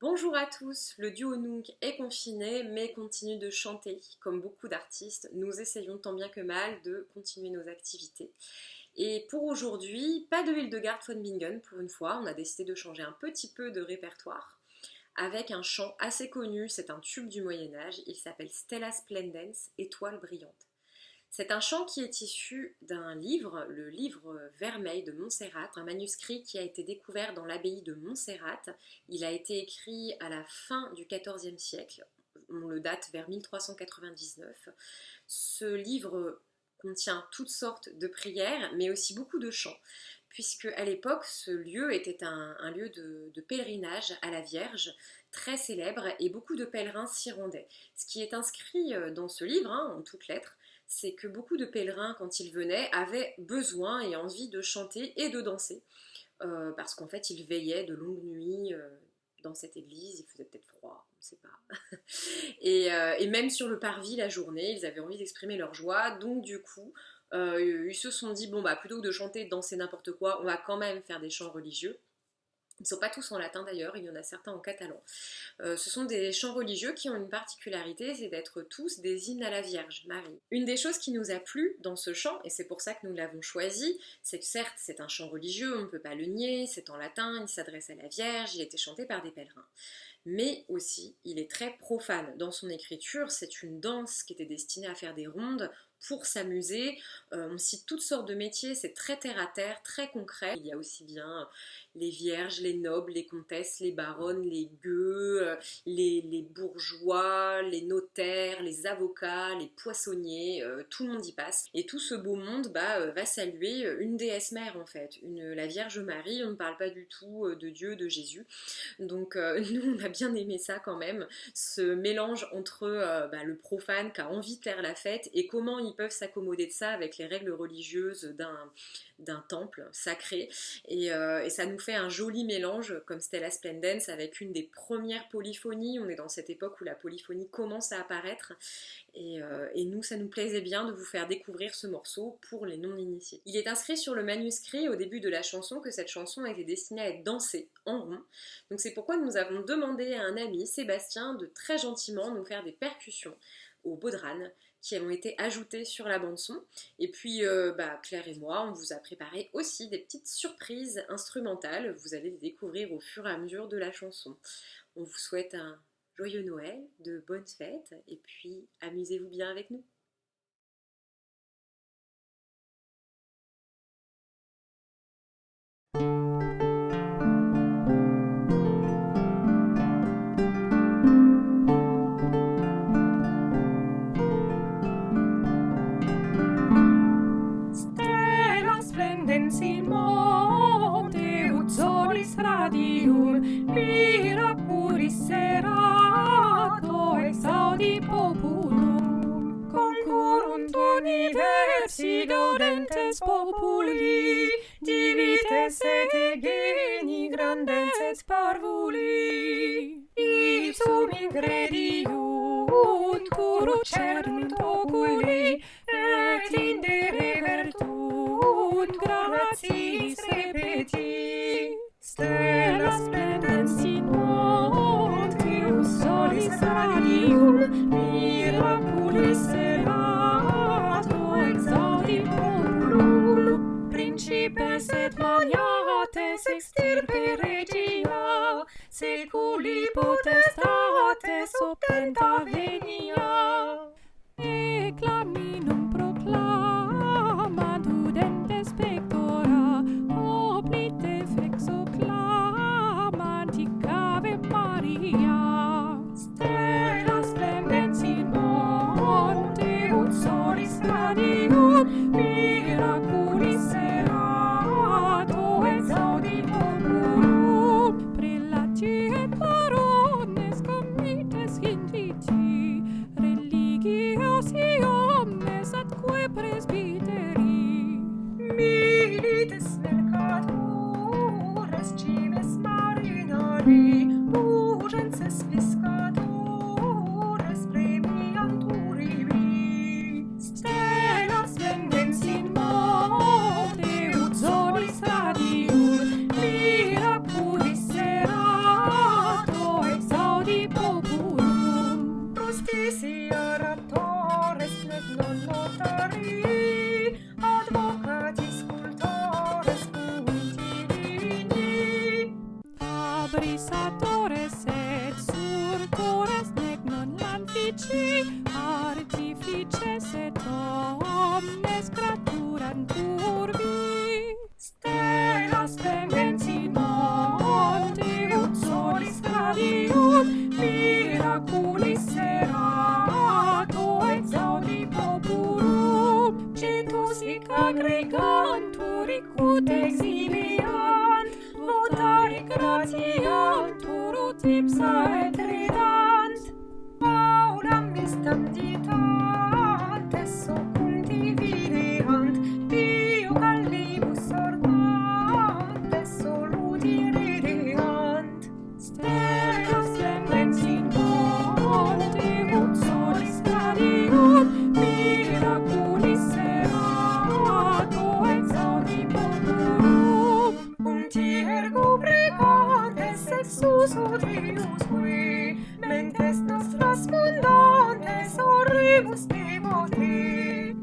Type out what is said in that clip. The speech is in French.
Bonjour à tous, le duo Nunk est confiné mais continue de chanter. Comme beaucoup d'artistes, nous essayons tant bien que mal de continuer nos activités. Et pour aujourd'hui, pas de Hildegard von Bingen pour une fois, on a décidé de changer un petit peu de répertoire avec un chant assez connu, c'est un tube du Moyen-Âge, il s'appelle Stella Splendens, Étoile brillante. C'est un chant qui est issu d'un livre, le livre Vermeil de Montserrat, un manuscrit qui a été découvert dans l'abbaye de Montserrat. Il a été écrit à la fin du XIVe siècle, on le date vers 1399. Ce livre contient toutes sortes de prières, mais aussi beaucoup de chants, puisque à l'époque, ce lieu était un lieu de pèlerinage à la Vierge, très célèbre, et beaucoup de pèlerins s'y rendaient. Ce qui est inscrit dans ce livre, en toutes lettres, c'est que beaucoup de pèlerins, quand ils venaient, avaient besoin et envie de chanter et de danser, parce qu'en fait, ils veillaient de longues nuits dans cette église, il faisait peut-être froid, on ne sait pas. Et même sur le parvis la journée, ils avaient envie d'exprimer leur joie, donc du coup, ils se sont dit, bon bah plutôt que de chanter et de danser n'importe quoi, on va quand même faire des chants religieux. Ils ne sont pas tous en latin d'ailleurs, il y en a certains en catalan. Ce sont des chants religieux qui ont une particularité, c'est d'être tous des hymnes à la Vierge Marie. Une des choses qui nous a plu dans ce chant, et c'est pour ça que nous l'avons choisi, c'est que certes c'est un chant religieux, on ne peut pas le nier, c'est en latin, il s'adresse à la Vierge, il a été chanté par des pèlerins. Mais aussi, il est très profane. Dans son écriture, c'est une danse qui était destinée à faire des rondes pour s'amuser. On cite toutes sortes de métiers, c'est très terre-à-terre, très concret. Il y a aussi bien les vierges, les nobles, les comtesses, les baronnes, les gueux, les bourgeois, les notaires, les avocats, les poissonniers, tout le monde y passe. Et tout ce beau monde va saluer une déesse mère en fait, la Vierge Marie. On ne parle pas du tout de Dieu, de Jésus. Donc nous on a bien aimé ça quand même, ce mélange entre le profane qui a envie de faire la fête et comment ils peuvent s'accommoder de ça avec les règles religieuses d'un temple sacré. Et ça nous fait un joli mélange comme Stella Splendens avec une des premières polyphonies. On est dans cette époque où la polyphonie commence à apparaître et nous ça nous plaisait bien de vous faire découvrir ce morceau pour les non-initiés. Il est inscrit sur le manuscrit au début de la chanson que cette chanson était destinée à être dansée en rond. Donc c'est pourquoi nous avons demandé à un ami, Sébastien, de très gentiment nous faire des percussions au bodhrán qui ont été ajoutées sur la bande-son. Et puis Claire et moi, on vous a préparé aussi des petites surprises instrumentales. Vous allez les découvrir au fur et à mesure de la chanson. On vous souhaite un joyeux Noël, de bonnes fêtes, et puis amusez-vous bien avec nous. Stella splendens in monte, ut solis radium, mira puris serato, exaudi populum. Concurrunt universi gaudentes populi, divites et geni grandens et parvuli. Ipsum ingrediunt, curru cernunt oculi, et indere virtunt gratiis repeti. Stella splendens in monte, ut solis radium, miraculis serato, exaudi populum. Principes et magnates extirpe regia, seculi potestates openta venia. Eclaminum proclamant udentes pectora, oblite flexo clamant hic Ave Maria. Stella splendens in monte, ut solis radium, miraculis serato, exaudi populum. Prelati et barones comites inviti, Creatores et surtores nec non manfici artifices et omnes creaturam turbi. Stellas pendens in monte ut solis radium miraculis serato et saudi popurum cetus hic aggregantur icut exhibiant votari gratiantur ut ipsa et ridant aulam mistam ditant et succumti videant dio callibus organt et soluti rideant stellas pendens in monte ut solis radium miraculis serato et saudi popurum unti ergo pregantes exus odius qui mentes nostras fundantes horribus devoti